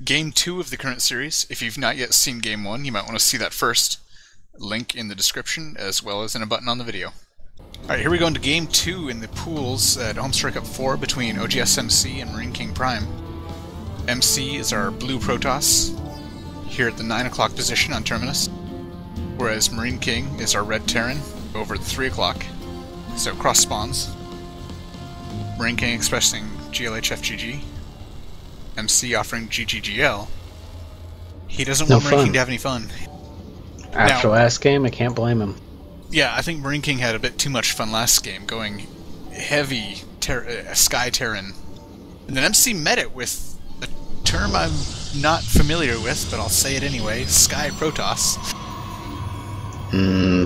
Game 2 of the current series. If you've not yet seen Game 1, you might want to see that first. Link in the description, as well as in a button on the video. Alright, here we go into Game 2 in the pools at HomeStory Cup 4 between oGsMC and MarineKingPrime. MC is our blue Protoss, here at the 9 o'clock position on Terminus, whereas Marine King is our red Terran over the 3 o'clock, so cross spawns. Marine King expressing GLHFGG, MC offering GGGL. He doesn't want Marine King to have any fun. After last game, I can't blame him. Yeah, I think Marine King had a bit too much fun last game, going heavy Sky Terran. And then MC met it with a term I'm not familiar with, but I'll say it anyway, Sky Protoss.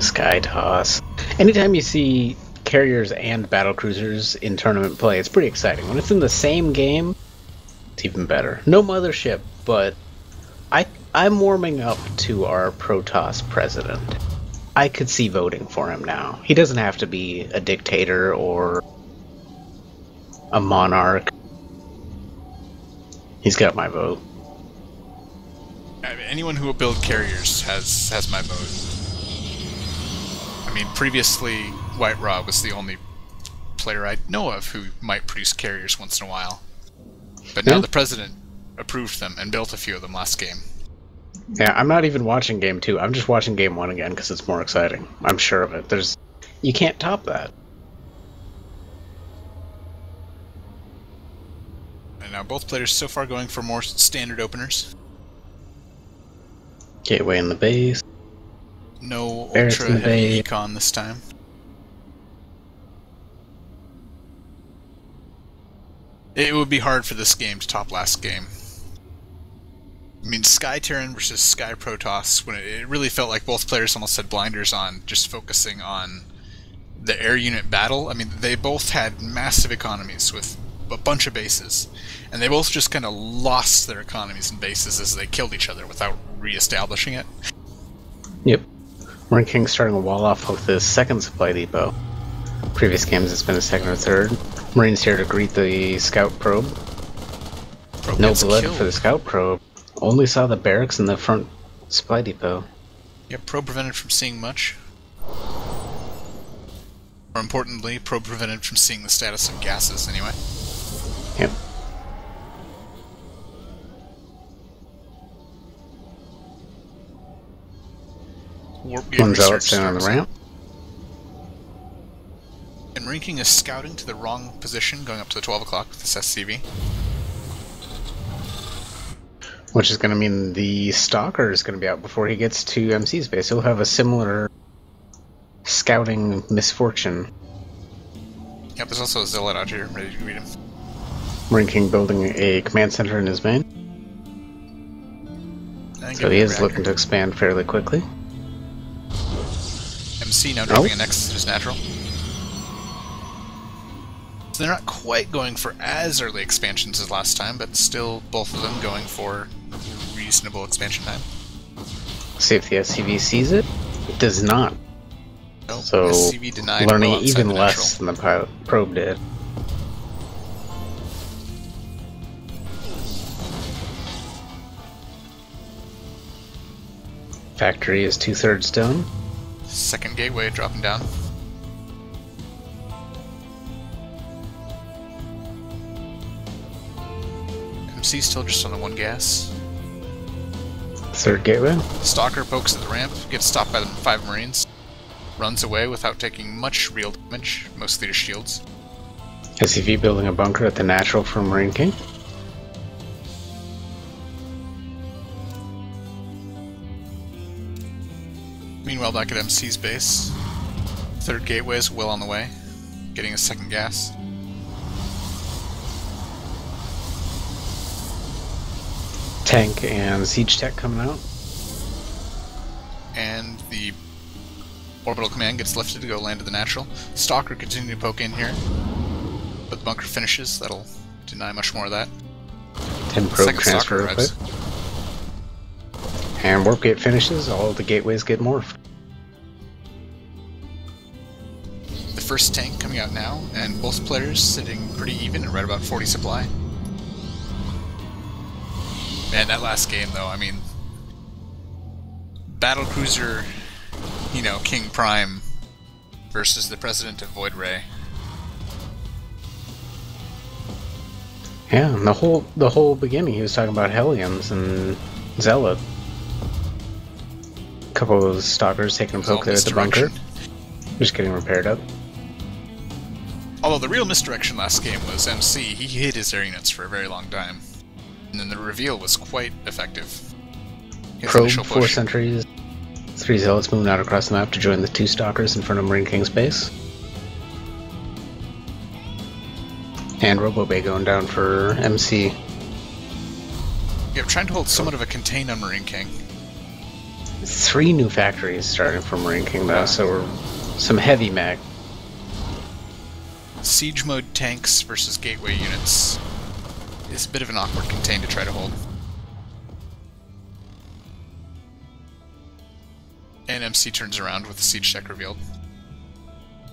Sky Toss. Anytime you see carriers and battlecruisers in tournament play, it's pretty exciting. When it's in the same game, it's even better. No mothership, but I'm warming up to our Protoss president. I could see voting for him now. He doesn't have to be a dictator or a monarch. He's got my vote. Anyone who will build carriers has my vote. I mean, previously, White Raw was the only player I know of who might produce carriers once in a while. But now the president approved them and built a few of them last game. Yeah, I'm not even watching Game 2. I'm just watching Game 1 again because it's more exciting. I'm sure of it. You can't top that. And now both players so far going for more standard openers. Gateway in the base. No Barracks ultra in the heavy base. econ this time. It would be hard for this game to top last game. I mean, Sky Terran versus Sky Protoss, when it really felt like both players almost had blinders on, just focusing on the air unit battle. I mean, they both had massive economies with a bunch of bases, and they both just kind of lost their economies and bases as they killed each other without re-establishing it. Yep. Marine King starting a wall off with his second supply depot. Previous games it's been a second or third. Marine's here to greet the scout probe. No blood for the scout probe. Only saw the barracks in the front supply depot. Yep, probe prevented from seeing much. More importantly, probe prevented from seeing the status of gases anyway. Yep. One's out standing on the ramp. And Marine King is scouting to the wrong position, going up to the 12 o'clock with this SCV. Which is going to mean the Stalker is going to be out before he gets to MC's base. He'll have a similar scouting misfortune. Yep, there's also a Zealot out here, ready to greet him. Marine King building a command center in his main. So he is looking to expand fairly quickly. MC now dropping a Nexus to his natural. So they're not quite going for as early expansions as last time, but still both of them going for reasonable expansion time. See if the SCV sees it. It does not. Nope, so SCV denied, learning well even the less than the probe did. Factory is 2/3 done. Second gateway dropping down. MC still just on the one gas. Third gateway. Stalker pokes at the ramp, gets stopped by the 5 Marines. Runs away without taking much real damage, mostly to shields. SCV building a bunker at the natural for Marine King. Meanwhile, back at MC's base, third gateway is well on the way, getting a second gas. Tank and siege tech coming out. And the orbital command gets lifted to go land at the natural. Stalker continuing to poke in here, but the bunker finishes. That'll deny much more of that. 10 probe transfer real quick. And warp gate finishes, all the gateways get morphed. The first tank coming out now, and both players sitting pretty even at right about 40 supply. Man, that last game, though, I mean... Battlecruiser, you know, King Prime versus the President of Void Ray. Yeah, and the whole beginning he was talking about Hellions and Zealot. A couple of those stalkers taking a poke there at the bunker. Just getting repaired up. Although the real misdirection last game was MC. He hid his air units for a very long time. And then the reveal was quite effective. Probe, 4 sentries, 3 Zealots moving out across the map to join the 2 stalkers in front of Marine King's base. And RoboBay going down for MC. Yeah, we're trying to hold somewhat of a contain on Marine King. 3 new factories starting for Marine King though, so we're some heavy mag. Siege mode tanks versus gateway units is a bit of an awkward contain to try to hold. And MC turns around with the siege tech revealed.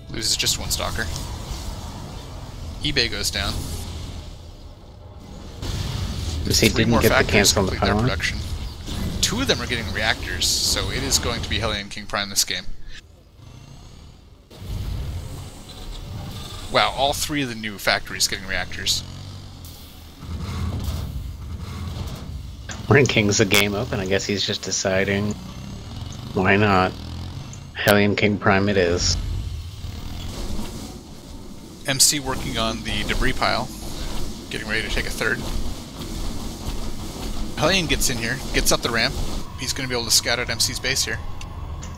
Loses just 1 stalker. eBay goes down. MC didn't get the cancel on the power. Production. 2 of them are getting reactors, so it is going to be HomeStory this game. Wow, all 3 of the new factories getting reactors. Marine King's a game up, and I guess he's just deciding, why not? HomeStory it is. MC working on the debris pile, getting ready to take a 3rd. Hellion gets in here, gets up the ramp. He's going to be able to scout out MC's base here.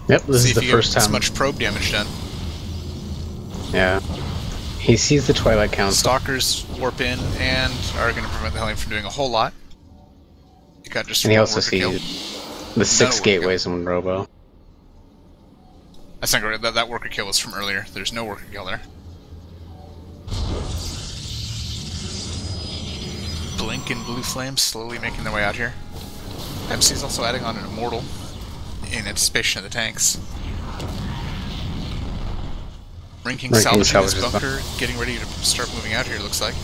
Yep, this is the first time. See much probe damage done. Yeah. He sees the Twilight Council. Stalkers warp in and are going to prevent the Hellion from doing a whole lot. You got just. And he also sees the 6 gateways in one robo. That's not great. That worker kill was from earlier. There's no worker kill there. Blink and Blue Flame slowly making their way out here. MC's also adding on an Immortal in anticipation of the tanks. Marine King salvaging his bunker, getting ready to start moving out here, it looks like.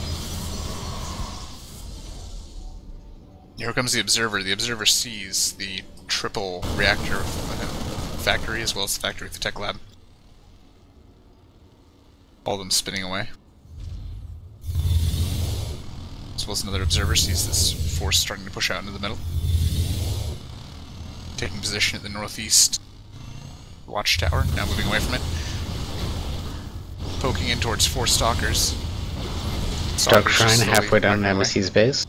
Here comes the Observer. The Observer sees the triple reactor factory as well as the factory at the tech lab. All of them spinning away. As well as another Observer sees this force starting to push out into the middle. Taking position at the northeast watchtower, now moving away from it. Poking in towards 4 stalkers. Dark Shrine halfway down MC's base.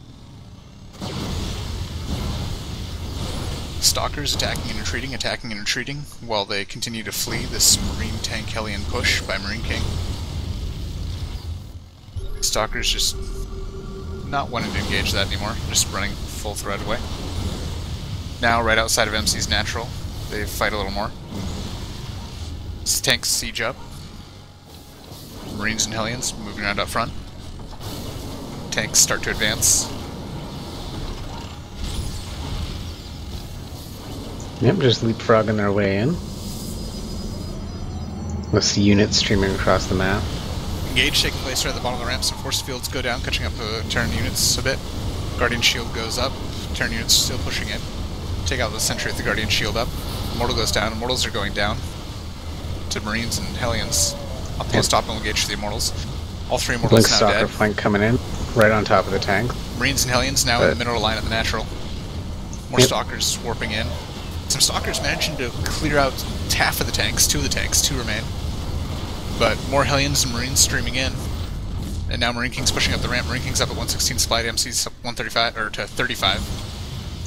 Stalkers attacking and retreating, while they continue to flee this Marine Tank Hellion push by Marine King. Stalkers just not wanting to engage that anymore, just running full threat away. Now, right outside of MC's natural, they fight a little more. Tanks siege up. Marines and Hellions moving around up front. Tanks start to advance. Yep, just leapfrogging their way in. With the units streaming across the map. Engage taking place right at the bottom of the ramp. Some force fields go down, catching up the Terran units a bit. Guardian Shield goes up. Terran units still pushing in. Take out the sentry with the Guardian Shield up. Immortal goes down. Immortals are going down to Marines and Hellions. Post-op and engage the Immortals. All 3 Immortals Blink now Stalker dead. Flank coming in, right on top of the tank. Marines and Hellions now in the middle of the line at the natural. More Stalkers warping in. Some Stalkers managing to clear out half of the tanks, 2 of the tanks, 2 remain. But more Hellions and Marines streaming in. And now Marine King's pushing up the ramp. Marine King's up at 116 supply, MC's up 135, or to 35.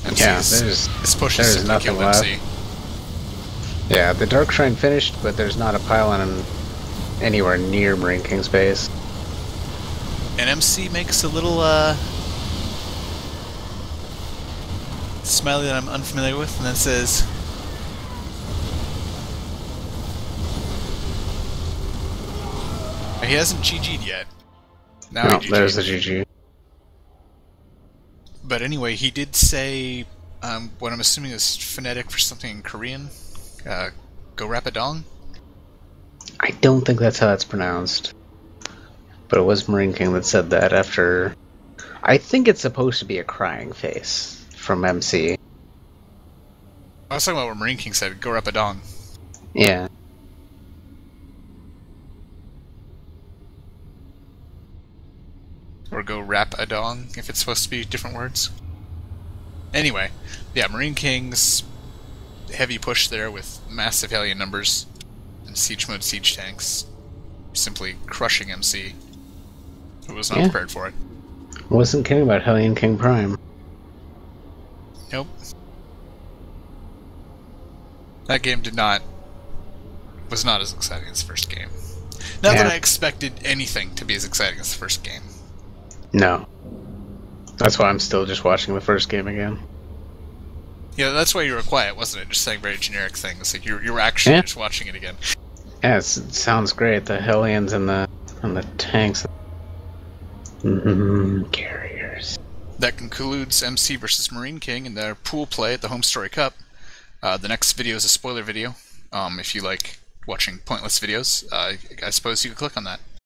This push is simply killed MC. Yeah, the Dark Shrine finished, but there's not a pylon anywhere near Marine King's base. And MC makes a little, smiley that I'm unfamiliar with, and then says, he hasn't GG'd yet. Now no, he GG'd. There's the GG. But anyway, he did say, what I'm assuming is phonetic for something in Korean. Go Rapadong? I don't think that's how that's pronounced. But it was Marine King that said that after... I think it's supposed to be a crying face from MC. I was talking about what Marine King said, go rap a dong. Yeah. Or go rap a dong, if it's supposed to be different words. Anyway, yeah, Marine King's heavy push there with massive Hellion numbers and siege mode siege tanks. Simply crushing MC, who was not prepared for it. Wasn't kidding about HomeStory. Nope. That game was not as exciting as the first game. Not that I expected anything to be as exciting as the first game. No. That's why I'm still just watching the first game again. Yeah, that's why you were quiet, wasn't it? Just saying very generic things. Like you were actually just watching it again. Yeah, it sounds great. The Hellions and the tanks. Carriers. That concludes MC versus Marine King in their pool play at the HomeStory Cup. The next video is a spoiler video. If you like watching pointless videos, I suppose you could click on that.